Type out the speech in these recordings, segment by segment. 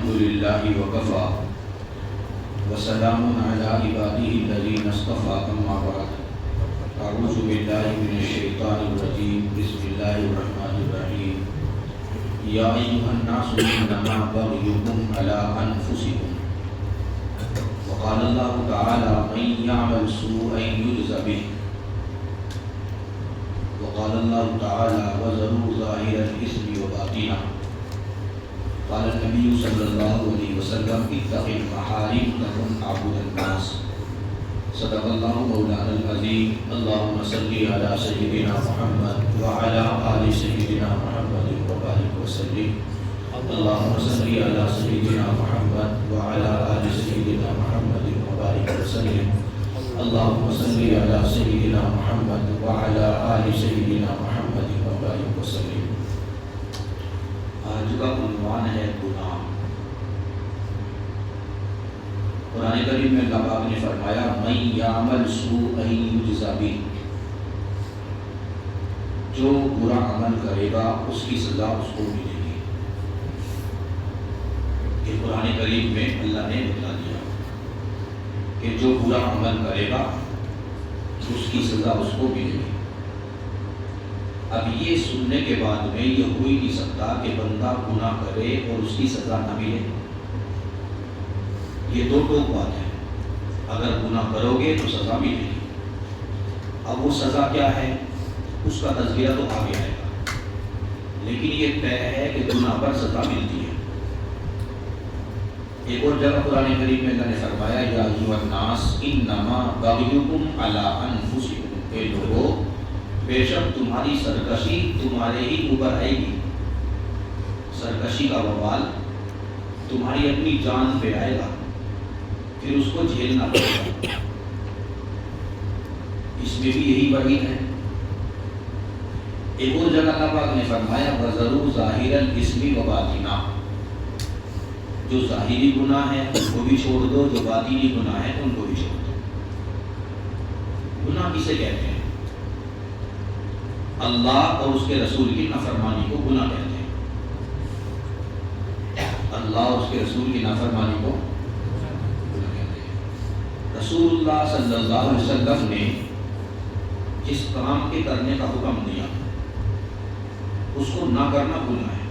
لله وكفى وسلام على عباده الذين اصطفى أما بعد أعوذ بالله من الشيطان الرجيم بسم الله الرحمن الرحيم يا أيها الناس إنما بغيكم على أنفسكم وقال الله تعالى من يعمل سوءا يجز به وقال الله تعالى وذروا ظاهر الإثم وباطنه قال النبي صلى الله عليه وسلم اتق المحارم تكن عبد الناس صدق الله مولانا العظيم اللهم صل على سيدنا محمد وعلى آل سيدنا محمد وبارك وسلم اللهم صل على سيدنا محمد وعلى آل سيدنا محمد وبارك وسلم اللهم صل على سيدنا محمد وعلى آل سيدنا محمد وبارك وسلم. آج کا عنوان ہے گناہ. قرآن کریم میں اللہ پاک نے فرمایا من یعمل سوءا یجز بہ، جو برا عمل کرے گا اس کی سزا اس کو ملے گی. یہ قرآن کریم میں اللہ نے بتا دیا کہ جو برا عمل کرے گا اس کی سزا اس کو ملے گی. اب یہ سننے کے بعد میں یہ ہو ہی نہیں سکتا کہ بندہ گناہ کرے اور اس کی سزا نہ ملے. یہ دو ٹوک بات ہے. اگر گناہ کرو گے تو سزا ملے گی. اب وہ سزا کیا ہے اس کا تذکرہ تو آگے آئے گا، لیکن یہ طے ہے کہ گناہ پر سزا ملتی ہے. ایک اور جگہ قرآن کریم میں اللہ نے فرمایا یا ایھا الناس انما بغیکم علی انفسکم، اے لوگو بے شک تمہاری سرکشی تمہارے ہی اوپر آئے گی. سرکشی کا وبال تمہاری اپنی جان پہ آئے گا، پھر اس کو جھیلنا پڑے گا. اس میں بھی یہی وعید ہے. ایک اور جگہ اللہ پاک نے فرمایا وَذَرُوا ظَاهِرَ الْإِثْمِ وَبَاطِنَهُ، جو ظاہری گناہ ہے ان کو بھی چھوڑ دو، جو باطنی گناہ ہے ان کو بھی چھوڑ دو. گناہ کسے کہتے ہیں؟ اللہ اور اس کے رسول کی نافرمانی کو گناہ کہتے ہیں. اللہ اور اس کے رسول کی نافرمانی کو گناہ کہتے ہیں. رسول اللہ صلی اللہ علیہ وسلم نے جس کام کے کرنے کا حکم دیا اس کو نہ کرنا گناہ ہے.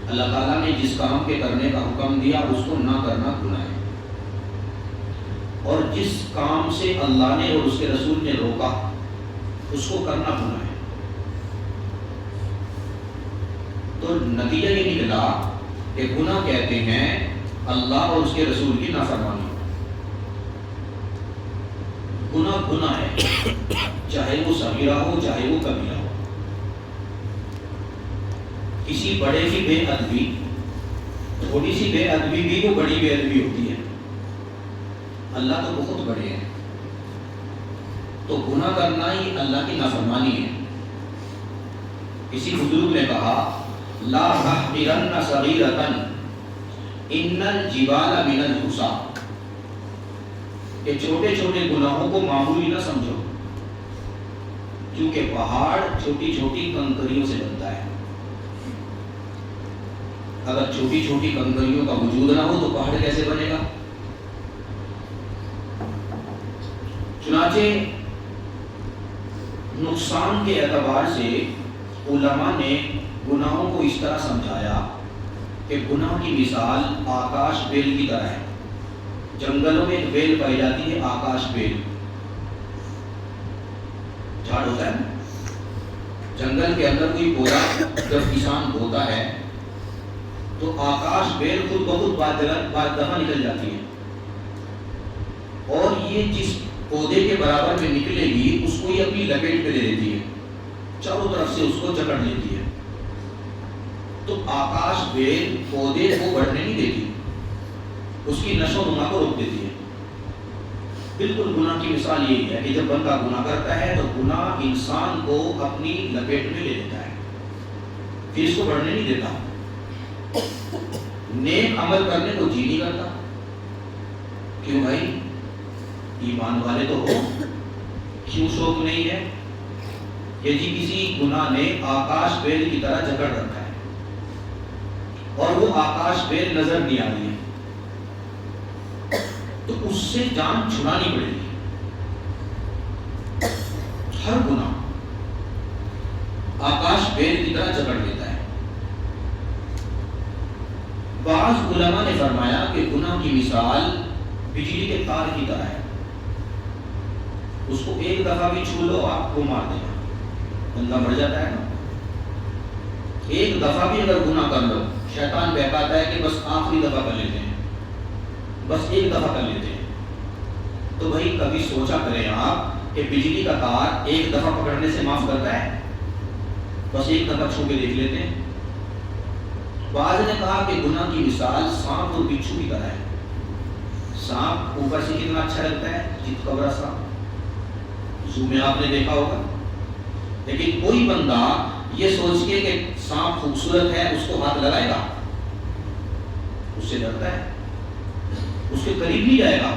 اللہ تعالیٰ نے جس کام کے کرنے کا حکم دیا اس کو نہ کرنا گناہ ہے. اور جس کام سے اللہ نے اور اس کے رسول نے روکا اس کو کرنا گناہ ہے. تو نتیجہ یہ نکلا کہ گناہ کہتے ہیں اللہ اور اس کے رسول کی نافرمانی. گناہ گناہ ہے، چاہے وہ صغیرہ ہو چاہے وہ کبیرہ ہو. کسی بڑے کی بے ادبی، تھوڑی سی بے ادبی بھی وہ بڑی بے ادبی ہوتی ہے. اللہ تو بہت بڑے ہیں، تو گناہ کرنا ہی اللہ کی نافرمانی ہے. کسی بزرگ نے کہا لا تحقرن صغیرۃ ان الجبال من الحصى، کہ چھوٹے چھوٹے گناہوں کو معمولی نہ سمجھو، کیونکہ پہاڑ چھوٹی چھوٹی کنکریوں سے بنتا ہے. اگر چھوٹی چھوٹی کنکریوں کا وجود نہ ہو تو پہاڑ کیسے بنے گا؟ چنانچہ نقصان کے اعتبار سے علماء نے گناہوں کو اس طرح سمجھایا کہ گناہ کی مثال آکاش بیل کی طرح ہے. جنگلوں میں ایک بیل پائی جاتی ہے، آکاش بیل. جھاڑ ہوتا ہے جنگل کے اندر کوئی پودا جب کسان بوتا ہے تو آکاش بیل خود بخود بعد دفعہ نکل جاتی ہے، اور یہ جس پودے کے برابر میں نکلے گی اس کو یہ اپنی لپیٹ پہ لے لیتی ہے، چاروں طرف سے اس کو جکڑ لیتی ہے. تو آکاش بیل پودے کو بڑھنے نہیں دیتی، اس کی نشو و نما کو روک دیتی ہے. بالکل گناہ کی مثال یہی ہے کہ جب بندہ گناہ کرتا ہے تو گناہ انسان کو اپنی لپیٹ میں لے لیتا ہے، پھر اس کو بڑھنے نہیں دیتا. نیک عمل کرنے کو جی نہیں کرتا. کیوں بھائی؟ ایمان والے تو ہو، کیوں شوق نہیں ہے؟ کہ جی کسی گناہ نے آکاش بیل کی طرح جکڑ رکھا ہے. اور وہ آکاش بیل نظر نہیں آ رہی ہے، تو اس سے جان چھڑانی پڑے گی۔ ہر گناہ آکاش بیل کی طرح جکڑ لیتا ہے۔ بعض علماء نے فرمایا کہ گناہ کی مثال بجلی کے تار کی طرح ہے، اس کو ایک دفعہ بھی چھو لو آپ کو مار دے گا، بندہ مر جاتا ہے نا۔ ایک دفعہ بھی اگر گناہ کر لو، شیطان بہکاتا ہے کہ بس آخری دفعہ کر لیتے ہیں، بس ایک دفعہ کر لیتے ہیں۔ تو بھائی کبھی سوچا کریں آپ کہ بجلی کا تار ایک دفعہ پکڑنے سے معاف کرتا ہے؟ بس ایک دفعہ چھو کے دیکھ لیتے ہیں۔ بعض نے کہا کہ گناہ کی مثال سانپ اور بچھو کی طرح ہے۔ سانپ اوپر سے کتنا اچھا لگتا ہے، چت کبرا سانپ، زو میں آپ نے دیکھا ہوگا، لیکن کوئی بندہ یہ سوچ کے کہ سانپ خوبصورت ہے اس کو ہاتھ لگائے گا؟ اس سے ڈرتا ہے، اس کے قریب نہیں جائے گا۔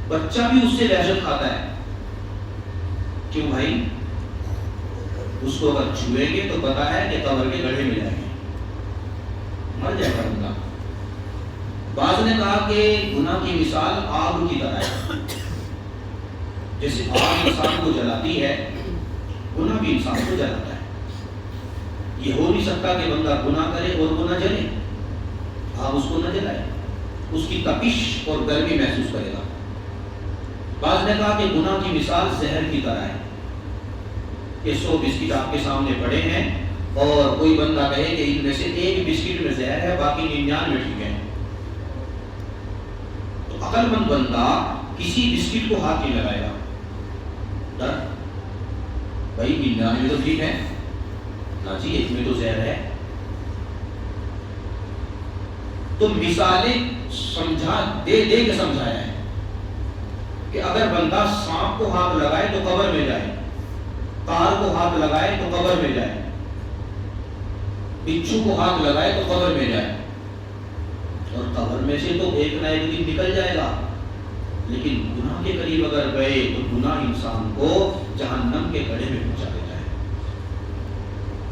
بچہ بھی اس سے دہشت کھاتا ہے، کیوں بھائی؟ اس کو اگر چھوئیں گے تو پتا ہے کہ قبر کے گڑھے میں جائیں گے، مر جائے گا بندہ۔ بعض نے کہا کہ گناہ کی مثال آگ کی طرح ہے، جیسے آگ انسان کو جلاتی ہے، گناہ بھی انسان کو جلاتا ہے۔ یہ ہو نہیں سکتا کہ بندہ گناہ کرے اور وہ نہ جلے، آگ اس کو نہ جلائے، اس کی تپش اور گرمی محسوس کرے گا۔ بعض نے کہا کہ گناہ کی مثال زہر کی طرح ہے، کہ 100 بسکٹ آپ کے سامنے پڑے ہیں اور کوئی بندہ کہے کہ ان میں سے ایک بسکٹ میں زہر ہے، باقی 99 ٹھیک ہے، تو عقل مند بندہ کسی بسکٹ کو ہاتھ نہیں لگائے گا، ڈر بھائی 99 تو ٹھیک ہے نا جی، ایک میں تو زہر ہے۔ تو مثالیں سمجھا دے دے کے سمجھایا ہے کہ اگر بندہ سانپ کو ہاتھ لگائے تو قبر میں جائے، تار کو ہاتھ لگائے تو قبر میں جائے، بچھو کو ہاتھ لگائے تو قبر میں جائے، اور قبر میں سے تو ایک نہ ایک دن نکل جائے گا، لیکن گناہ کے قریب اگر گئے تو گناہ انسان کو جہنم کے گڑھے میں پہنچا دیتا ہے۔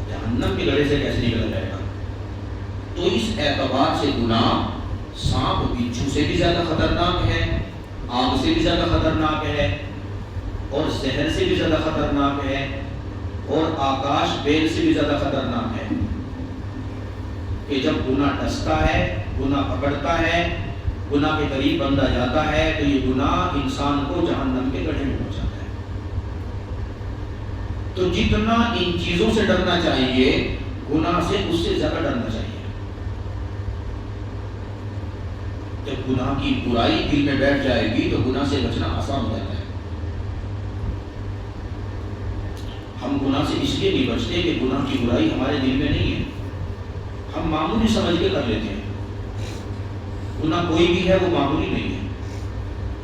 جہنم کے گڑھے سے کیسے نکلا جائے گا؟ تو اس اعتبار سے گناہ سانپ بچھو سے بھی زیادہ خطرناک ہے، آگ سے بھی زیادہ خطرناک ہے، اور زہر سے بھی زیادہ خطرناک ہے، اور آکاش بیل سے بھی زیادہ خطرناک ہے، کہ جب گناہ ڈستا ہے، گناہ پکڑتا ہے، گناہ کے قریب بندہ جاتا ہے، تو یہ گناہ انسان کو جہنم کے گڑھے میں پہنچاتا ہے۔ تو جتنا ان چیزوں سے ڈرنا چاہیے، گناہ سے اس سے زیادہ ڈرنا چاہیے۔ جب گناہ کی برائی دل میں بیٹھ جائے گی تو گناہ سے بچنا آسان ہو جاتا ہے۔ ہم گناہ سے اس لیے نہیں بچتے کہ گناہ کی برائی ہمارے دل میں نہیں ہے، ہم معمولی سمجھ کے کر لیتے ہیں۔ گناہ کوئی بھی ہے وہ معمولی نہیں ہے۔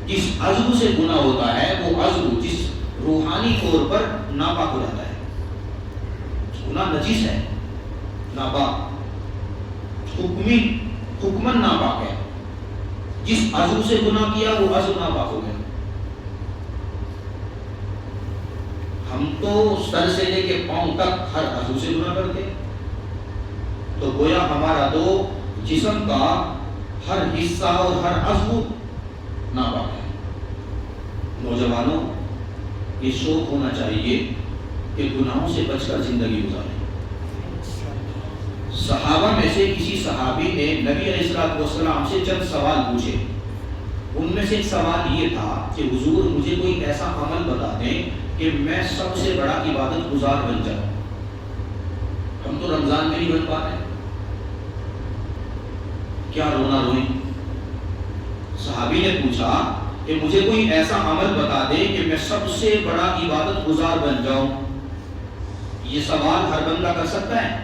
جس عضو سے گناہ ہوتا ہے وہ عضو جس روحانی طور پر ناپاک ہو جاتا ہے، گناہ نجس ہے، ناپاک، حکمن ناپاک ہے۔ جس عضو سے گناہ کیا وہ عضو ناپاک ہو گیا۔ ہم تو سر سے لے کے پاؤں تک ہر عضو سے گناہ کرتے، تو گویا ہمارا تو جسم کا ہر حصہ اور ہر عضو ناپاک ہے۔ نوجوانوں، یہ شوق ہونا چاہیے کہ گناہوں سے بچ کر زندگی گزاریں۔ صحابہ میں سے کسی صحابی نے نبی علیہ السلام سے چند سوال پوچھے، ان میں سے ایک سوال یہ تھا کہ حضور مجھے کوئی ایسا عمل بتا دیں کہ میں سب سے بڑا عبادت گزار بن جاؤں۔ ہم تو رمضان میں نہیں بن پا رہے، کیا رونا روئیں۔ صحابی نے پوچھا کہ مجھے کوئی ایسا عمل بتا دے کہ میں سب سے بڑا عبادت گزار بن جاؤں۔ یہ سوال ہر بندہ کر سکتا ہے؟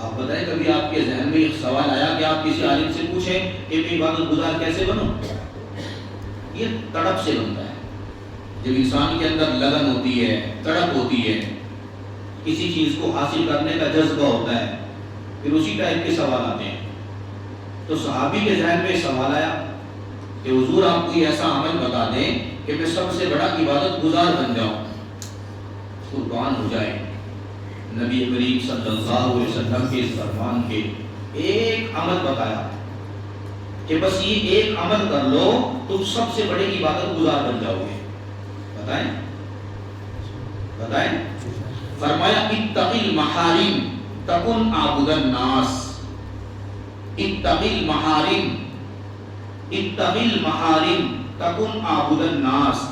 آپ بتائیں کبھی آپ کے ذہن میں ایک سوال آیا کہ آپ کسی عالم سے پوچھیں کہ میں عبادت گزار کیسے بنوں؟ یہ تڑپ سے بنتا ہے۔ جب انسان کے اندر لگن ہوتی ہے، تڑپ ہوتی ہے، کسی چیز کو حاصل کرنے کا جذبہ ہوتا ہے، پھر اسی ٹائپ کے سوال آتے ہیں۔ تو صحابی کے ذہن میں سوال آیا کہ حضور آپ کوئی ایسا عمل بتا دیں کہ میں سب سے بڑا عبادت گزار بن جاؤں، قربان ہو جائے۔ نبی کریم صلی اللہ علیہ وسلم کے اس فرمان کے ایک عمل بتایا کہ بس یہ ایک عمل کر لو تم سب سے بڑے عبادت گزار بن جاؤ گے. بتائیں. فرمایا اتق المحارم تکن عابد الناس. اتق المحارم تکن عابد الناس.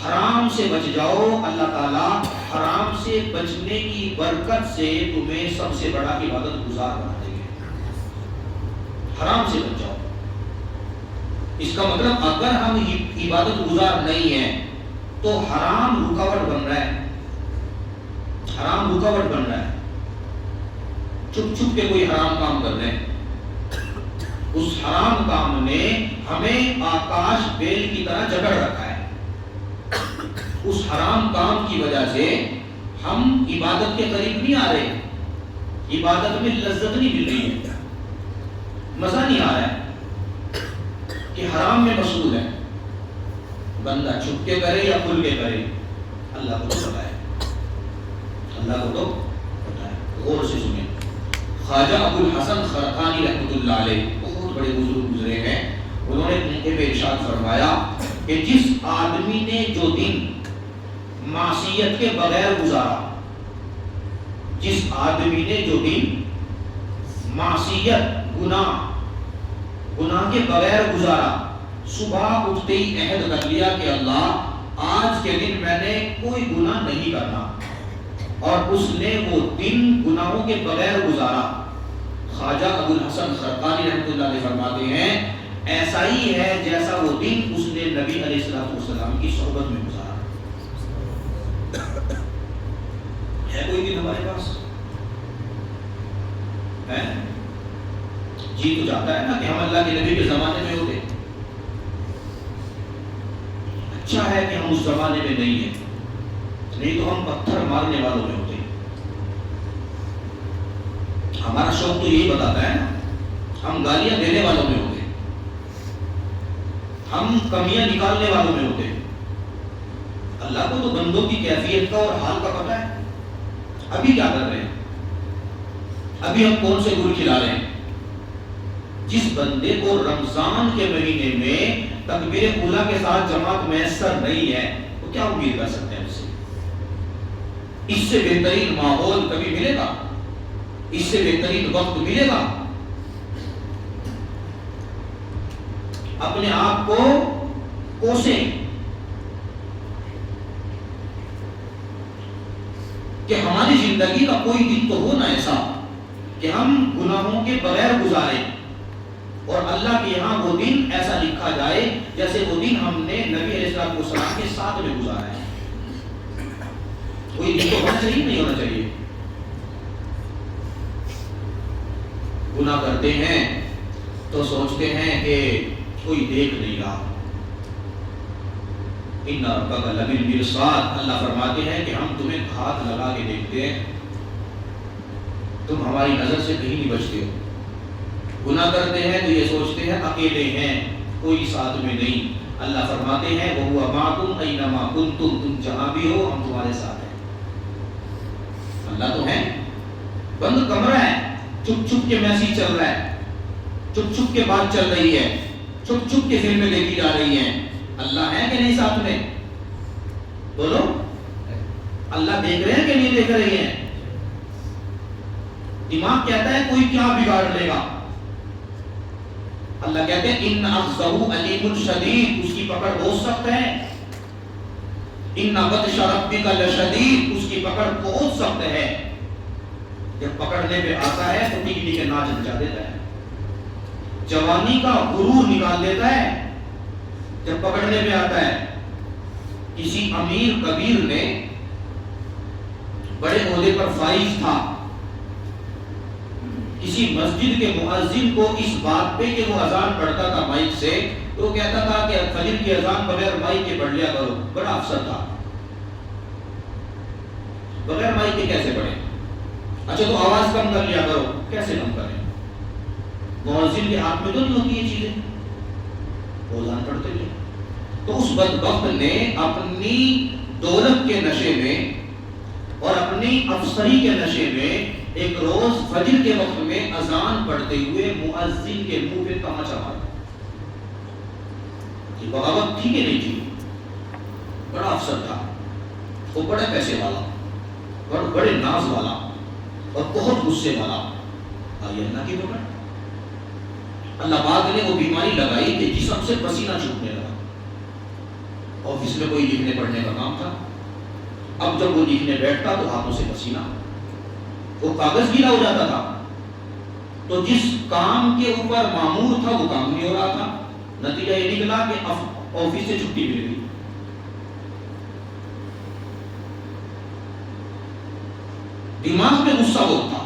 حرام سے بچ جاؤ، اللہ تعالیٰ حرام سے بچنے کی برکت سے تمہیں سب سے بڑا عبادت گزار بنا دیں گے. حرام سے بچ جاؤ. اس کا مطلب اگر ہم عبادت گزار نہیں ہیں تو حرام رکاوٹ بن رہا ہے. حرام رکاوٹ بن رہا ہے. چھپ چھپ کے کوئی حرام کام کر رہے ہیں. اس حرام کام نے ہمیں آکاش بیل کی طرح جکڑ رکھا ہے. اس حرام کام کی وجہ سے ہم عبادت کے قریب نہیں آ رہے. عبادت میں لذت نہیں مل رہی ہے، مزہ نہیں آ رہا ہے کہ حرام میں مشغول ہے. بندہ چھپ کے کرے یا کھل کے کرے اللہ کو تو پتہ ہے. اللہ کو تو پتہ ہے. غور سے سنیں. خواجہ ابو الحسن خرقانی رحمۃ اللہ علیہ بہت بڑے بزرگ گزرے ہیں. انہوں نے موقع پہ ارشاد فرمایا کہ جس آدمی نے جو دن معصیت کے بغیر گزارا، جس آدمی نے جو دن معصیت گناہ کے بغیر گزارا، صبح اٹھتے ہی عہد کر لیا کہ اللہ آج کے دن میں نے کوئی گناہ نہیں کرنا، اور اس نے وہ دن گناہوں کے بغیر گزارا. خواجہ ابو الحسن خرقانی رحمۃ اللہ علیہ فرماتے ہیں ایسا ہی ہے جیسا وہ دن اس نے نبی علیہ الصلوۃ والسلام کی صحبت میں گزارا. ہے کوئی دن ہمارے پاس؟ ہے؟ جی تو جاتا ہے نا کہ ہم اللہ کے نبی کے زمانے میں ہوتے. اچھا ہے کہ ہم اس زمانے میں نہیں ہیں، نہیں تو ہم پتھر مارنے والوں میں ہوتے. ہمارا شوق تو یہی بتاتا ہے نا، ہم گالیاں دینے والوں میں ہوتے، ہم کمیاں نکالنے والوں میں ہوتے. اللہ کو تو بندوں کی کیفیت کا اور حال کا پتہ ہے. ابھی کیا کر رہے ہیں، ابھی ہم کون سے گل کھلا رہے ہیں. جس بندے کو رمضان کے مہینے میں تکبیر اولیٰ کے ساتھ جماعت میسر نہیں ہے وہ کیا امید کر سکتے ہیں اس سے؟ اس سے بہترین ماحول کبھی ملے گا؟ اس سے بہترین وقت ملے گا؟ اپنے آپ کو کوسیں کہ ہماری زندگی کا کوئی دن تو ہو نا ایسا کہ ہم گناہوں کے بغیر گزاریں، اور اللہ کے یہاں وہ دن ایسا لکھا جائے جیسے وہ دن ہم نے نبی علیہ السلام کے ساتھ میں گزارا ہے. کوئی دن تو ہونا چاہیے، نہیں ہونا چاہیے. گناہ کرتے ہیں تو سوچتے ہیں کہ کوئی دیکھ نہیں رہا. ان ربک لبالمرصاد، اللہ فرماتے ہیں کہ ہم تمہیں ہاتھ لگا کے دیکھتے ہیں، تم ہماری نظر سے کہیں نہیں بچتے ہو. گناہ کرتے ہیں تو یہ سوچتے ہیں اکیلے ہیں، کوئی ساتھ میں نہیں. اللہ فرماتے ہیں وَهُوَ مَعَكُمْ أَيْنَمَا كُنْتُمْ، تم جہاں بھی ہو ہم تمہارے ساتھ ہیں. اللہ تو ہے. بند کمرہ ہے، چپ چھپ کے میسیج چل رہا ہے، چپ چھپ کے بات چل رہی ہے، چپ چھپ کے فلمیں دیکھی جا رہی ہیں. اللہ ہے کہ نہیں ساتھ میں؟ بولو. اللہ دیکھ رہے ہیں کہ نہیں دیکھ رہے ہیں؟ دماغ کہتا ہے کوئی کیا بگاڑ لے گا. اللہ کہتے ہیں ان اخذہ علیم شدید، اس کی پکڑ بہت سخت ہے. ان بطش ربک لشدید، اس کی پکڑ بہت سخت ہے. جب پکڑنے پہ آتا ہے تو ٹکی کے ناچ نچا دیتا ہے، جوانی کا غرور نکال دیتا ہے. جب پکڑنے پہ آتا ہے، کسی امیر کبیر نے بڑے عہدے پر فائز تھا، کسی مسجد کے مؤذن کو اس بات پہ کہ وہ اذان پڑھتا تھا مائک سے، تو وہ کہتا تھا کہ فجر کی اذان بغیر مائک کے پڑھ لیا کرو. بڑا افسر تھا، بغیر مائک کے کیسے پڑھیں؟ اچھا تو آواز کم کر لیا کرو. کیسے کم کریں؟ مؤذن کے ہاتھ میں تو نہیں ہوتی یہ چیزیں، وہ اذان پڑھتے تھے. تو اس بدبخت نے اپنی دولت کے نشے میں اور اپنی افسری کے نشے میں ایک روز فجر کے وقت میں اذان پڑھتے ہوئے مؤذن کے منہ پہ تماچا مارا. یہ بغاوت تھی کہ نہیں تھی؟ بڑا افسر تھا, وہ بڑے پیسے والا اور بڑے ناز والا اور بہت غصے والا. آئی اللہ کی پکڑ. اللہ پاک نے وہ بیماری لگائی کہ جسم سے پسینہ چھوٹنے لگا. آفس میں کوئی لکھنے پڑھنے کا کام تھا, اب جب وہ لکھنے بیٹھتا تو ہاتھوں سے پسینہ, وہ کاغذ گیلا ہو جاتا تھا. تو جس کام کے اوپر مامور تھا وہ کام نہیں ہو رہا تھا. نتیجہ یہ نکلا کہ آفس سے چھٹی مل گئی. دماغ میں غصہ بہت تھا,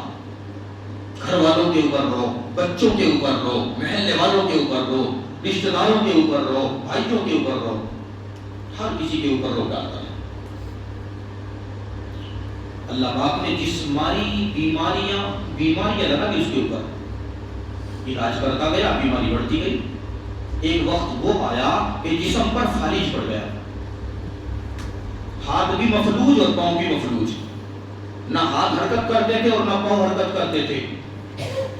گھر والوں کے اوپر رو, بچوں کے اوپر رو, محلے والوں کے اوپر رو, رشتہ داروں کے اوپر رو, بھائیوں کے اوپر رو, ہر کسی کے اوپر رو ڈالتا ہے. اللہ پاک نے جسمانی بیماریاں لگا دی اس کے اوپر, علاج کرتا گیا, بیماری بڑھتی گئی. ایک وقت وہ آیا کہ جسم پر فالج پڑ گیا, ہاتھ بھی مفلوج اور پاؤں بھی مفلوج. نہ ہاتھ حرکت کرتے تھے اور نہ پاؤں حرکت کرتے تھے.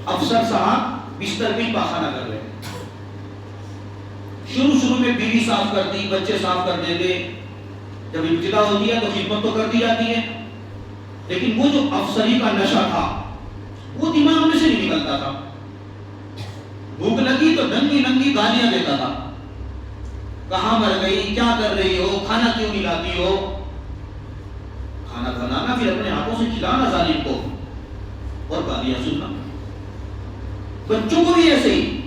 افسر صاحب بستر میں پاخانہ کر رہے. شروع میں بیوی صاف کرتی, بچے صاف کر دیتے. جب ابتدا ہوتی ہے تو خدمت تو کر دی جاتی ہے, لیکن وہ جو افسری کا نشہ تھا وہ دماغ میں سے نہیں نکلتا تھا. بھوک لگی تو ننگی گالیاں دیتا تھا, کہاں مر گئی, کیا کر رہی ہو, کھانا کیوں نہیں لاتی ہو. کھانا بنانا پھر اپنے ہاتھوں سے کھلانا ظالم کو, اور گالیاں سننا. بچوں کو بھی ایسے ہی.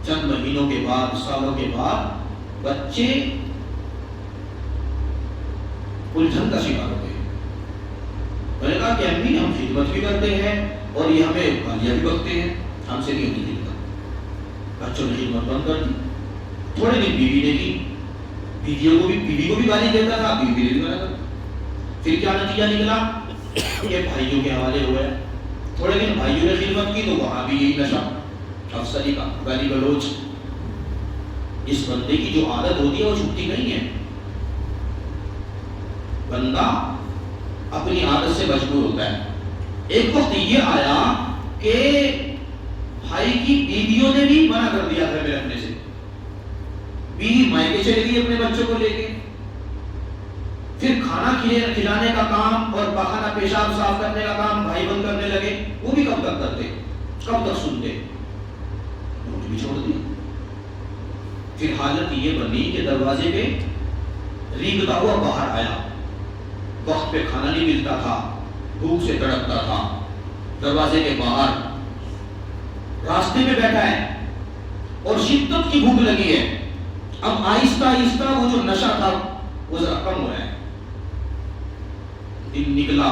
چند مہینوں کے بعد, سالوں کے بعد بچے الجھن کا شکار ہو گئے. میں نے کہا کہ امی ہم خدمت بھی کرتے ہیں اور یہ ہمیں گالیاں بھی بکتے ہیں, ہم سے نہیں ہوتی خدمت. بچوں نے خدمت بند کر دی. تھوڑے دن بیوی نے کی, بیوی کو بھی گالی دیتا تھا, بیوی نے بھی گالی. پھر کیا نتیجہ نکلا, یہ بھائیوں کے حوالے ہوئے. تھوڑے دن بھائیوں نے خدمت کی تو وہاں بھی یہی نشہ, افسری کا, گالی گلوچ. اس بندے کی جو عادت ہوتی ہے وہ چھوٹتی نہیں ہے. بندہ اپنی عادت سے مجبور ہوتا ہے. ایک وقت یہ آیا کہ بھائی کی بیویوں نے بھی منع کر دیا گھر میں رکھنے سے. بیوی مائکے چلے گئی اپنے بچوں کو لے کے. پھر کھانا کھلانے کا کام اور پاخانہ پیشاب صاف کرنے کا کام بھائی بند کرنے لگے. وہ بھی کب تک کرتے, کب تک سنتے, روٹی بھی چھوڑ دی. پھر حالت یہ بنی کہ دروازے پہ ریگتا ہوا باہر آیا. وقت پہ کھانا نہیں ملتا تھا, بھوک سے تڑپتا تھا. دروازے کے باہر راستے میں بیٹھا ہے اور شدت کی بھوک لگی ہے. اب آہستہ آہستہ وہ جو نشہ تھا وہ ذرا کم ہو رہا ہے. دن نکلا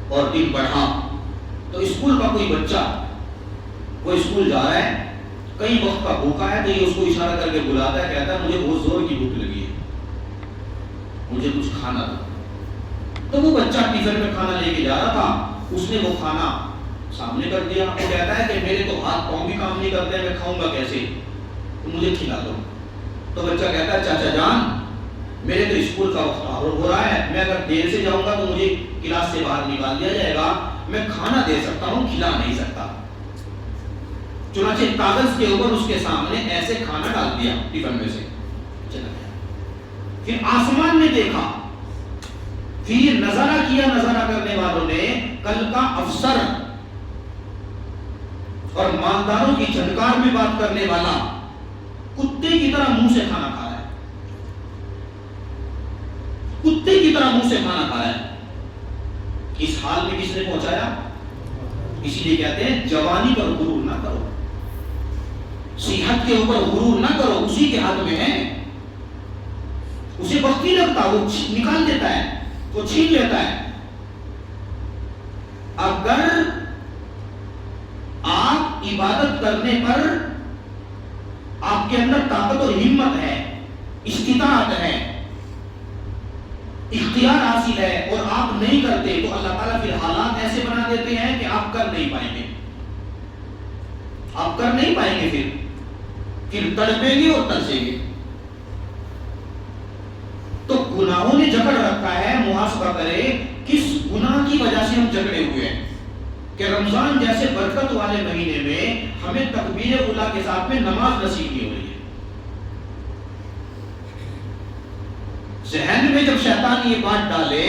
اور دن بڑھا تو اسکول کا کوئی بچہ, وہ اسکول جا رہا ہے, کئی وقت کا بھوکا ہے, تو یہ اس کو اشارہ کر کے بلاتا ہے, کہتا ہے مجھے بہت زور کی بھوک لگی ہے, مجھے کچھ کھانا دو. تو وہ بچہ ٹفن میں کھانا لے کے جا رہا تھا, اس نے وہ کھانا سامنے کر دیا. وہ کہتا ہے کہ میرے تو ہاتھ پاؤں بھی کام نہیں کرتے, میں کھاؤں گا کیسے, تو مجھے کھلا دو. تو بچہ کہتا ہے چاچا جان میرے تو اسکول کا وقت ہو رہا ہے, میں اگر دیر سے جاؤں گا تو مجھے کلاس سے باہر نکال دیا جائے گا, میں کھانا دے سکتا ہوں, کھلا نہیں سکتا. چنانچہ کاغذ کے اوپر اس کے سامنے ایسے کھانا ڈال دیا ٹفن میں سے, چلا گیا. پھر آسمان میں دیکھا, پھر نظارہ کیا. نظارہ کرنے والوں نے کل کا افسر اور مالداروں کی جھنکار میں بات کرنے والا کتے کی طرح منہ سے کھانا کھا رہا ہے, کتے کی طرح منہ سے کھانا کھا رہا ہے. اس حال میں کس نے پہنچایا؟ اسی لیے کہتے ہیں جوانی پر غرور نہ کرو, صحت کے اوپر غرور نہ کرو, اسی کے ہاتھ میں ہے. اسے وقت نہیں لگتا, وہ نکال دیتا ہے, وہ چھین لیتا ہے. اگر آپ عبادت کرنے پر آپ کے اندر طاقت اور ہمت ہے, استطاعت ہے, اختیار حاصل ہے, اور آپ نہیں کرتے, تو اللہ تعالیٰ پھر حالات ایسے بنا دیتے ہیں کہ آپ کر نہیں پائیں گے. آپ کر نہیں پائیں گے, پھر تڑپیں گے اور ترسیں گے. تو گناہوں نے جکڑ رکھا ہے, محاسبہ کرے کس گناہ کی وجہ سے ہم جھگڑے ہوئے ہیں کہ رمضان جیسے برکت والے مہینے میں ہمیں تکبیر اولیٰ کے ساتھ میں نماز نصیب نہیں ہو رہی ہے. ذہن میں جب شیطان یہ بات ڈالے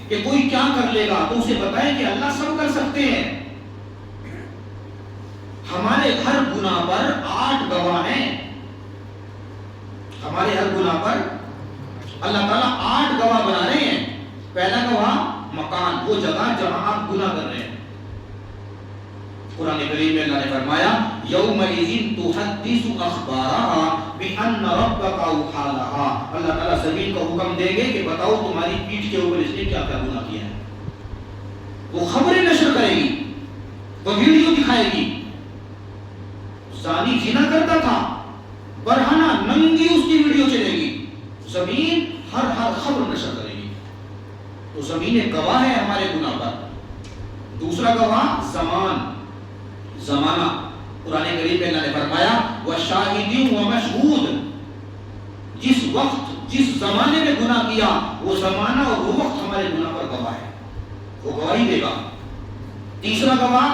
کہ کوئی کیا کر لے گا تو اسے بتائیں کہ اللہ سب کر سکتے ہیں. ہمارے ہر گناہ پر 8 گواہ ہیں. ہمارے ہر گناہ پر اللہ تعالیٰ 8 گواہ بنا رہے ہیں. پہلا گواہ مکان، وہ جگہ جہاں آپ گناہ کر رہے ہیں. قرآن کریم میں اللہ نے فرمایا یومئذ تحدث اخبارها بان ربک اوحی لها. اللہ تعالیٰ زمین کو حکم دیں گے کہ بتاؤ تمہاری پیٹھ کے اوپر اس نے کیا کیا گناہ کیا ہے. وہ خبریں نشر کرے گی، وہ ویڈیو دکھائے گی. زانی زنا کرتا تھا، برہنہ ننگی اس کی ویڈیو چلے گی. زمین ہر خبر نشر کرے گی. تو زمین ایک گواہ ہے ہمارے گناہ پر. دوسرا گواہ زمان، زمانہ. قرآن کریم میں اللہ نے فرمایا وَشَاهِدٍ وَمَشْهُودٍ. جس وقت جس زمانے میں گناہ کیا وہ زمانہ اور وہ وقت ہمارے گناہ پر گواہ ہے، وہ گواہی دے گا. تیسرا گواہ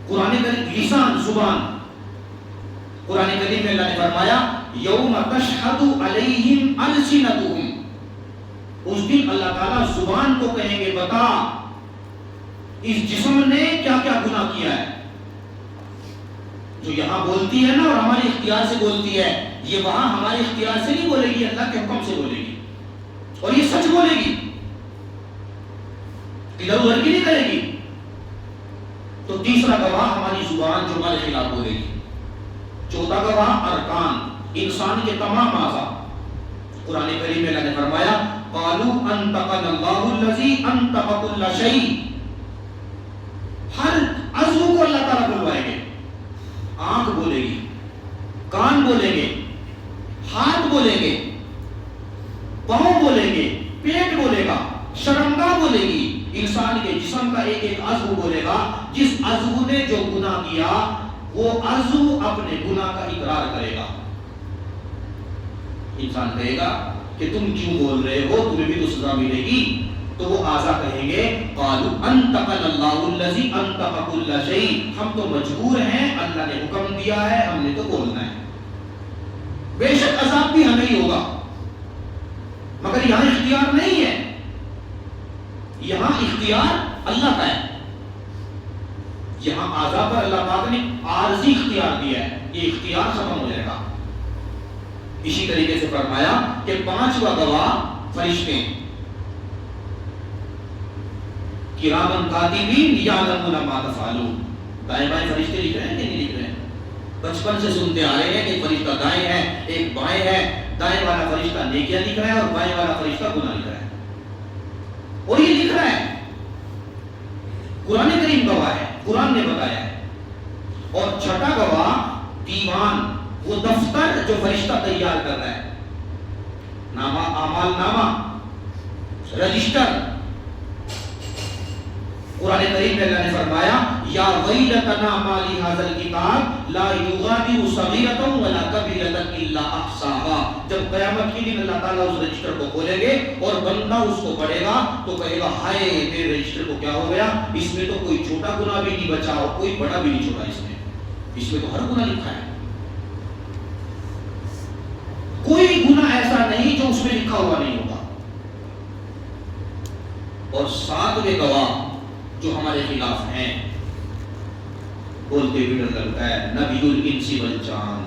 قرآن کریم، لسان، زبان. قرآن کریم میں اللہ نے فرمایا یوم تشہد علیہم السنتہم. اس دن اللہ تعالیٰ زبان کو کہیں گے بتا اس جسم نے کیا کیا گناہ کیا ہے. جو یہاں بولتی ہے نا اور ہمارے اختیار سے بولتی ہے، یہ وہاں ہمارے اختیار سے نہیں بولے گی، اللہ کے حکم سے بولے گی. اور یہ سچ بولے گی، ادھر ادھر کی نہیں کرے گی. تو تیسرا گواہ ہماری زبان جو ہمارے خلاف بولے گی. چوتھا گواہ ارکان، انسان کے تمام اعضاء. قرآن کریم میں اللہ نے فرمایا قالوا انطقنا اللہ الذی انطق کل شیء. ہر عضو کو اللہ تعالیٰ بلوائیں گے. آنکھ بولے گی، کان بولیں گے، ہاتھ بولیں گے، پاؤں بولیں گے، پیٹ بولے گا، شرمگاہ بولے گی. انسان کے جسم کا ایک ایک عضو بولے گا. جس عضو نے جو گناہ کیا وہ عضو اپنے گناہ کا اقرار کرے گا. انسان کہے گا کہ تم کیوں بول رہے ہو، تمہیں بھی تو سزا ملے گی. تو وہ اعضاء کہیں گے قالوا انطقنا اللہ الذی انطق کل شیء. ہم تو مجبور ہیں، اللہ نے حکم دیا ہے، ہم نے تو بولنا ہے. بے شک عذاب بھی ہمیں ہی ہوگا، مگر یہاں اختیار نہیں ہے. یہاں اختیار اللہ کا ہے. یہاں اعضاء پر اللہ پاک نے عارضی اختیار دیا ہے، یہ اختیار ختم ہو جائے گا. اسی طریقے سے فرمایا کہ 5واں گواہ فرشتے، کرامن کاتبین یعلمون ما تفعلون. دائیں بائیں فرشتے لکھ رہے ہیں کہ نہیں لکھ رہے ہیں؟ بچپن سے سنتے آ رہے ہیں کہ فرشتہ دائیں ہے، ایک بائیں ہے. دائیں والا فرشتہ نیکیاں لکھ رہا ہے اور بائیں والا فرشتہ گناہ لکھ رہا ہے. اور یہ لکھ رہا ہے، قرآن کریم گواہ ہے، قرآن نے بتایا ہے. اور چھٹا گواہ دیوان، وہ دفتر جو فرشتہ تیار کر رہا ہے، نامہ، اعمال نامہ، رجسٹر. قرآن کریم میں اللہ نے فرمایا یا ویلتنا ما لہذا الکتاب لا یغادر صغیرۃ ولا کبیرۃ الا احصاها. جب قیامت کے دن اللہ تعالیٰ اس رجسٹر کو کھولیں گے اور بندہ اس کو پڑھے گا تو کہے گا ہائے میرے رجسٹر کو کیا ہو گیا، اس میں تو کوئی چھوٹا گناہ بھی نہیں بچا اور کوئی بڑا بھی نہیں چھوڑا. اس میں تو ہر گناہ لکھا ہے. کوئی گناہ ایسا نہیں جو اس میں لکھا ہوا نہیں ہوگا. اور 7ویں گواہ جو ہمارے خلاف ہیں، بولتے بھی ڈر لگتا ہے، نبی الانس والجان،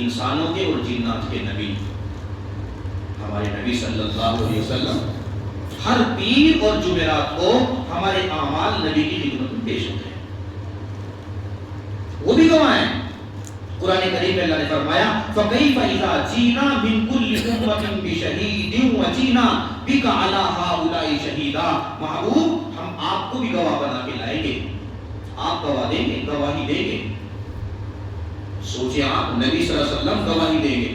انسانوں کے اور جنات کے نبی. ہمارے نبی صلی اللہ علیہ وسلم ہر پیر اور جمعرات کو ہمارے اعمال نبی کی خدمت میں پیش ہوتے ہیں، وہ بھی گواہ ہیں. قرآن کریم میں اللہ نے فرمایا فَكَيْفَ إِذَا جِئْنَا مِنْ كُلِّ أُمَّةٍ بِشَهِيدٍ وَجِئْنَا بِكَ عَلَى هَؤُلَاءِ شَهِيدًا. محبوب ہم آپ کو بھی گواہ بنا کے لائیں گے، آپ گواہ دیں گے، گواہی دیں گے. سوچیں آپ، نبی صلی اللہ علیہ وسلم گواہی دیں گے.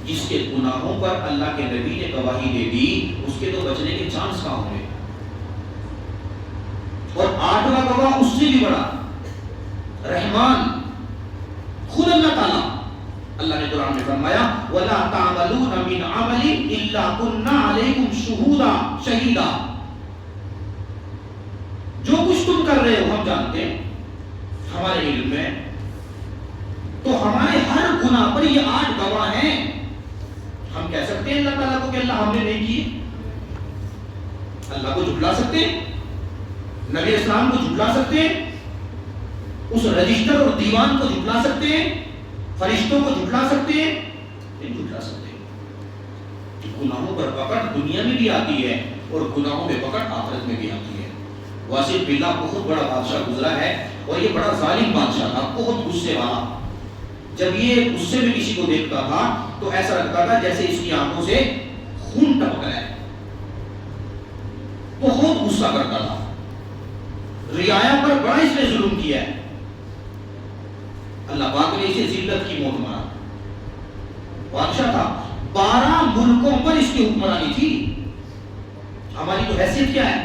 جس کے گناہوں پر اللہ کے نبی نے گواہی دے دی اس کے تو بچنے کے چانس کہاں ہوں گے. اور 8واں گواہ اس سے بھی بڑا، رحمان، خود اللہ تعالیٰ. اللہ نے قرآن میں فرمایا وَلَا تَعْمَلُونَ مِنْ عَمَلٍ إِلَّا كُنَّا عَلَيْكُمْ شَهِيدًا، جو کچھ تم کر رہے ہو ہم جانتے ہیں، ہمارے علم میں، تو ہمارے ہر گناہ پر یہ 8 گواہ ہیں۔ ہم کہہ سکتے ہیں اللہ تعالیٰ کو کہ اللہ ہم نے نہیں کیے؟ اللہ کو جھٹلا سکتے ہیں؟ نبی اسلام کو جھٹلا سکتے ہیں؟ اس رجسٹر اور دیوان کو جھٹلا سکتے ہیں؟ فرشتوں کو جھٹلا سکتے ہیں؟ نہیں جھٹلا سکتے۔ گناہوں پر پکڑ دنیا میں بھی آتی ہے اور گناہوں میں پکڑ آخرت میں بھی آتی ہے۔ واصف باللہ بہت بڑا بادشاہ گزرا ہے اور یہ بڑا ظالم بادشاہ تھا، بہت غصے والا۔ جب یہ غصے میں کسی کو دیکھتا تھا تو ایسا لگتا تھا جیسے اس کی آنکھوں سے خون ٹپک رہا ہے، بہت غصہ کرتا تھا۔ رعایا پر بڑا اس نے ظلم کیا ہے، اللہ پاک نے اسے ذلت کی موت مارا۔ بادشاہ تھا، 12 ملکوں پر اس کی حکمرانی تھی۔ ہماری تو حیثیت کیا ہے؟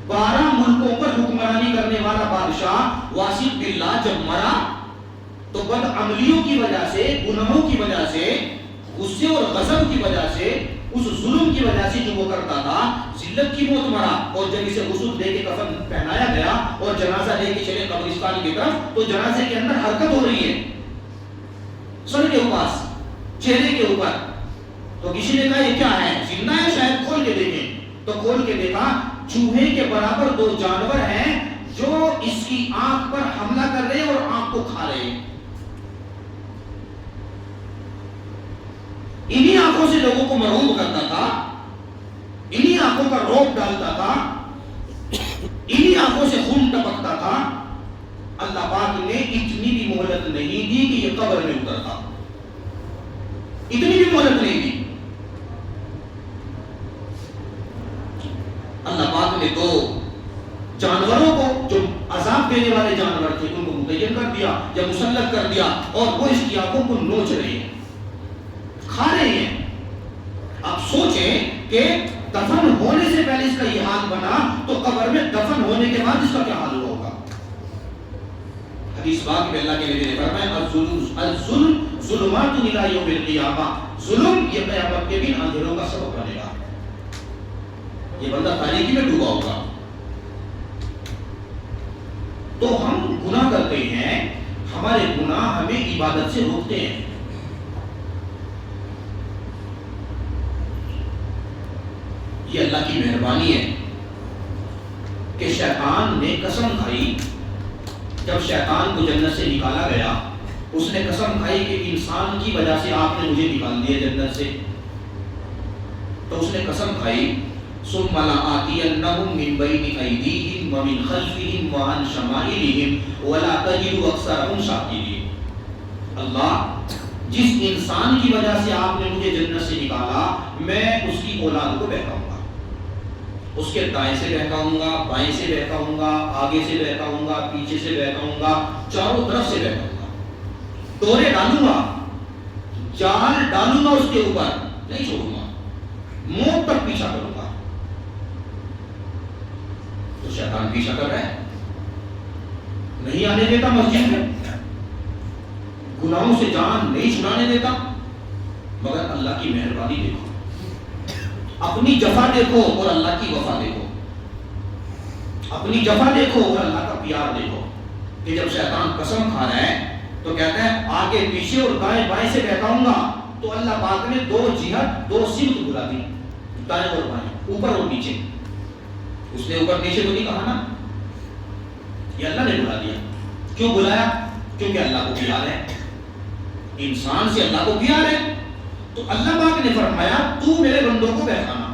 12 ملکوں پر حکمرانی کرنے والا بادشاہ واصف باللہ جب مرا تو بد عملیوں کی وجہ سے، گناہوں کی وجہ سے، غصے اور غضب کی وجہ سے، اس ظلم کی وجہ سے جو وہ کرتا تھا، ذلت کی موت مرا۔ اور جب اسے غسل دے کے کفن پہنایا گیا اور جنازہ لے کے چلے قبرستان کی طرف تو جنازے کے اندر حرکت ہو رہی ہے، سر کے پاس، چہرے کے اوپر۔ تو کسی نے کہا یہ کیا ہے؟ زندہ ہے شاید، کھول کے دیکھیں۔ تو کھول کے دیکھا، چوہے کے برابر 2 جانور ہیں جو اس کی آنکھ پر حملہ کر رہے ہیں اور آنکھ کو کھا رہے ہیں۔ انہی آنکھوں سے لوگوں کو مرعوب کرتا تھا، انہی آنکھوں کا روپ ڈالتا تھا، انہی آنکھوں سے خون ٹپکتا تھا۔ اللہ پاک نے اتنی بھی مہلت نہیں دی کہ یہ قبر میں اترتا، اتنی بھی مہلت نہیں دی۔ اللہ پاک نے 2 جانوروں کو جو عذاب دینے والے جانور تھے ان کو متعین کر دیا یا مسلط کر دیا، اور وہ اس کی آنکھوں کو نوچ رہے ہیں، کھا رہے ہیں۔ آپ سوچیں کہ دفن ہونے سے پہلے اس کا یہ حال بنا تو قبر میں دفن ہونے کے بعد اس کا کیا حال ہوگا؟ حدیث پاک میں اللہ کے نبی نے فرمایا الظلم ظلمات الی یوم القیامہ، ظلم یہ قیامت کے دن اندھیروں کا سبب بنے گا، یہ بندہ تاریکی میں ڈوبا ہوگا۔ تو ہم گناہ کرتے ہیں، ہمارے گناہ ہمیں عبادت سے روکتے ہیں۔ یہ اللہ کی مہربانی ہے کہ شیطان نے قسم کھائی، جب شیطان کو جنت سے نکالا گیا اس نے قسم کھائی کہ انسان کی وجہ سے آپ نے مجھے نکال دیا جنت سے، تو اس نے قسم کھائی ثم لآتینہم من بین ایدیہم ومن خلفہم وعن شمائلہم ولا تجد اکثرہم شاکرین۔ اللہ، جس انسان کی وجہ سے آپ نے مجھے جنت سے نکالا میں اس کی اولاد کو بہکاؤں گا، اس کے دائیں سے بہکاؤں گا، بائیں سے بہکاؤں گا، آگے سے بہکاؤں گا، پیچھے سے بہکاؤں گا، چاروں طرف سے بہکاؤں گا، ڈورے ڈالوں گا، جال ڈالوں گا، اس کے اوپر نہیں چھوڑوں گا، موت تک پیچھا کروں گا۔ تو شیطان پیچھا کر رہا ہے، نہیں آنے دیتا مسجد میں، گناہوں سے جان نہیں چھڑانے دیتا، مگر اللہ کی مہربانی دیکھو، اپنی جفا دیکھو اور اللہ کی وفا دیکھو، اپنی جفا دیکھو اور اللہ کا پیار دیکھو، کہ جب شیطان قسم کھا رہا ہے تو کہتا ہے آگے پیچھے اور دائیں بائیں سے بہکاؤں گا، تو اللہ پاک نے 2 جہت 2 سمت بلا دی، دائیں اور بائیں، اوپر اور نیچے۔ اس نے اوپر نیچے تو نہیں کہا نا، یہ اللہ نے بلا دیا۔ کیوں بلایا؟ کیونکہ اللہ کو پیار ہے، انسان سے اللہ کو پیار ہے، تو اللہ پاک نے فرمایا تو میرے بندوں کو بہکانا،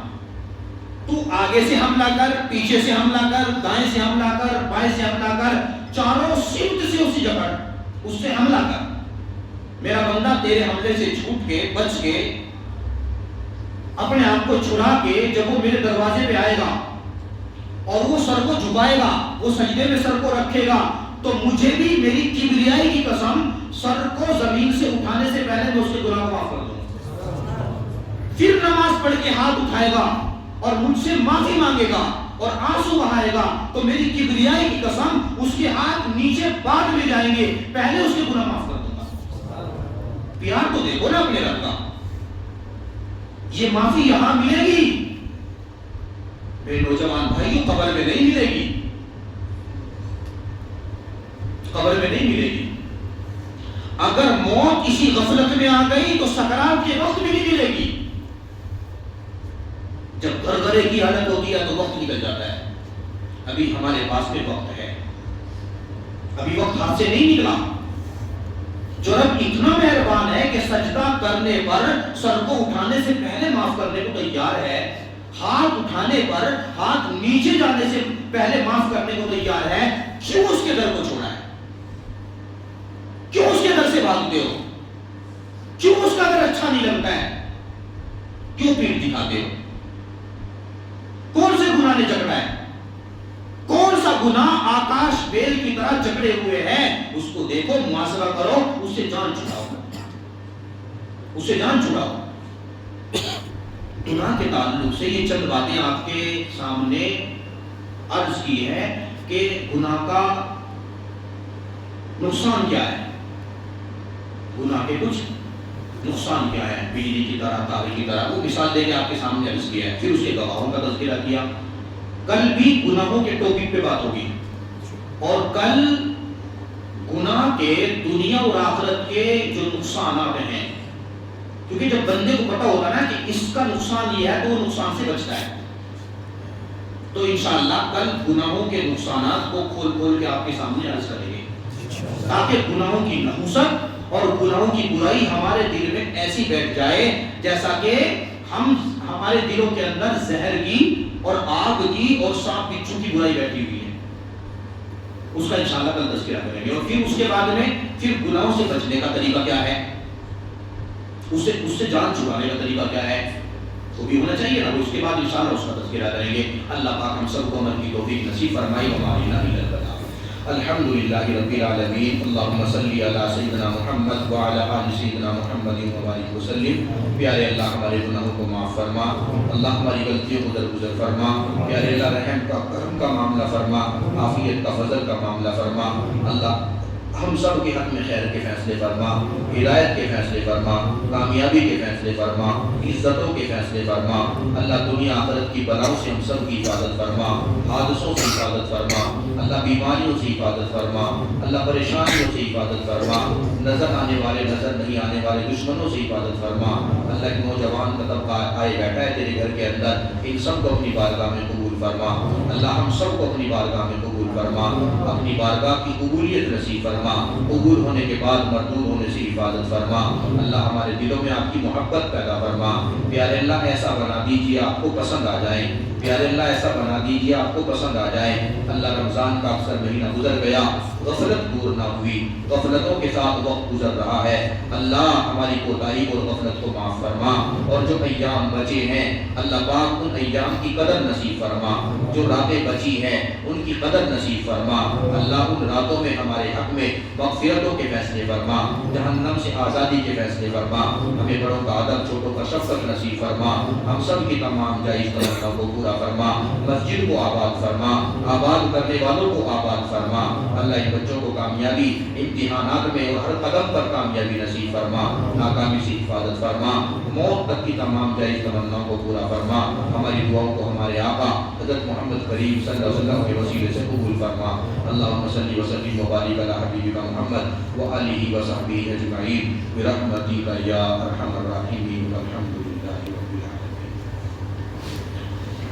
تو آگے سے حملہ کر، پیچھے سے حملہ کر، دائیں سے حملہ کر، بائیں سے حملہ کر، چاروں سمت سے اسے جکڑ، اس سے حملہ کر۔ میرا بندہ تیرے حملے سے چھوٹ کے بچ کے اپنے آپ کو چھڑا کے جب وہ میرے دروازے پہ آئے گا اور وہ سر کو جھکائے گا، وہ سجدے میں سر کو رکھے گا، تو مجھے بھی میری کبریائی کی قسم سر کو زمین سے اٹھانے سے پہلے میں اس کے گناہ کو معاف کر دوں۔ پھر نماز پڑھ کے ہاتھ اٹھائے گا اور مجھ سے معافی مانگے گا اور آنسو بہائے گا، تو میری کبریائی کی قسم اس کے ہاتھ نیچے بعد میں جائیں گے، پہلے اس کے گناہ معاف کر دوں گا۔ پیار تو دیکھو نا اپنے رب کا. یہ معافی یہاں ملے گی میرے نوجوان بھائیوں، قبر میں نہیں ملے گی، قبر میں نہیں ملے گی. اگر موت اسی غفلت میں آ گئی تو سکرات کے وقت میں نہیں ملے گی. جب گھر کی حالت ہوتی ہے تو وقت نکل جاتا ہے. ابھی ہمارے پاس میں وقت ہے، ابھی وقت ہاتھ سے نہیں نکلا. جو رب اتنا مہربان ہے کہ سجدہ کرنے پر سر کو اٹھانے سے پہلے معاف کرنے کو تیار ہے، ہاتھ اٹھانے پر ہاتھ نیچے جانے سے پہلے معاف کرنے کو تیار ہے، کیوں اس کے در کو چھوڑا ہے؟ کیوں اس کے در سے بھاگتے ہو؟ کیوں اس کا در اچھا نہیں لگتا ہے؟ کیوں پیٹ دکھاتے ہو؟ کون سے گناہ نے جکڑا ہے؟ کون سا گناہ آکاش بیل کی طرح جکڑے ہوئے ہیں؟ اس کو دیکھو، محاسبہ کرو، اس سے جان چھڑاؤ، اس سے جان چھڑاؤ. گناہ کے تعلق سے یہ چند باتیں آپ کے سامنے عرض کی ہے کہ گناہ کا نقصان کیا ہے. گناہ کے کچھ نقصان کیا ہے. بجلی کی طرح، تارے کی طرح، وہ مثال دے کے آپ کے سامنے عرض کیا ہے. پھر اس کے گواہوں کا تذکرہ کیا. کل بھی گناہوں کے ٹاپک پہ بات ہوگی، اور کل گناہ کے دنیا اور آخرت کے جو نقصانات ہیں، کیونکہ جب بندے کو پتہ ہوتا ہے نا کہ اس کا نقصان یہ ہے تو وہ نقصان سے بچتا ہے. تو انشاءاللہ کل گناہوں کے نقصانات کو کھول کھول کے آپ کے سامنے عرض کریں گے، تاکہ گناہوں کی نحوست اور گناہوں کی برائی ہمارے دل میں ایسی بیٹھ جائے جیسا کہ ہمارے دلوں کے اندر زہر کی اور آگ کی اور سانپ بچھو کی برائی بیٹھی ہوئی ہے. اس کا انشاءاللہ کل تذکرہ کریں گے. اور پھر اس کے بعد میں پھر گناہوں سے بچنے کا طریقہ کیا ہے، اس سے جان چھڑانے کا طریقہ کیا ہے، وہ بھی ہونا چاہیے نا. اس کے بعد انشاءاللہ اس کا تذکرہ کریں گے. اللہ پاک ہم سب کو عمل کی توفیق نصیب فرمائے. وما لنا الا البلاغ. الحمدللہ رب العالمین. اللہم صلی علی سیدنا محمد وعلی آل سیدنا محمد وبارک وسلم. پیارے اللہ ہمارے گناہوں کو معاف فرما، اللہ ہماری غلطیوں کو درگزر فرما. پیارے اللہ رحم کا، کرم کا معاملہ فرما، عافیت کا، فضل کا معاملہ فرما. اللہ ہم سب کے حق میں خیر کے فیصلے فرما، ہدایت کے فیصلے فرما، کامیابی کے فیصلے فرما، عزتوں کے فیصلے فرما. اللہ دنیا آخرت کی بلاؤں سے ہم سب کی حفاظت فرما، حادثوں سے حفاظت فرما. اللہ بیماریوں سے حفاظت فرما، اللہ پریشانیوں سے حفاظت فرما. نظر آنے والے، نظر نہیں آنے والے دشمنوں سے حفاظت فرما. اللہ ایک نوجوان کا طبقہ آئے بیٹھا ہے تیرے گھر کے اندر، ان سب کو اپنی بارگاہ میں قبول فرما. اللہ ہم سب کو اپنی بارگاہ میں قبول فرما، اپنی بارگاہ کی قبولیت نصیب فرما. قبول ہونے کے بعد مردود ہونے سے حفاظت فرما. اللہ ہمارے دلوں میں آپ کی محبت پیدا فرما. پیارے اللہ ایسا بنا دیجیے آپ کو پسند آ جائیں. پیارے اللہ ایسا بنا دیجیے آپ کو پسند آ جائیں. اللہ رمضان کا اکثر مہینہ گزر گیا، غفلت دور نہ ہوئی، غفلتوں کے ساتھ وقت گزر رہا ہے. اللہ ہماری کوتاہی اور غفلت کو معاف فرما. اور جو ایام بچے ہیں اللہ پاک ان ایام کی قدر نصیب فرما. جو راتیں بچی ہیں ان کی قدر نصیب فرما. اللہ ان راتوں میں ہمارے حق میں مغفرتوں کے فیصلے فرما، جہنم سے آزادی کے فیصلے فرما. ہمیں بڑوں کا ادب، چھوٹوں کا شفقت نصیب فرما. ہم سب کی تمام جائز تمناؤں کو پورا فرما. مسجد کو آباد فرما، آباد کرنے والوں کو آباد فرما. اللہ ان بچوں کو کامیابی امتحانات میں اور ہر قدم پر کامیابی نصیب فرما. ناکامی سے حفاظت فرما. موت تک کی تمام جائز تمناؤں کو پورا فرما. ہماری دعاؤں کو ہمارے آقا حضرت محمد کریم صلی اللہ علیہ وسلم کے وسیلے سے قبول فرما. اللہم صلی وسلم وبارک علی حبیبک محمد وآلہ وصحبہ اجمعین برحمتک یا ارحم الراحمین.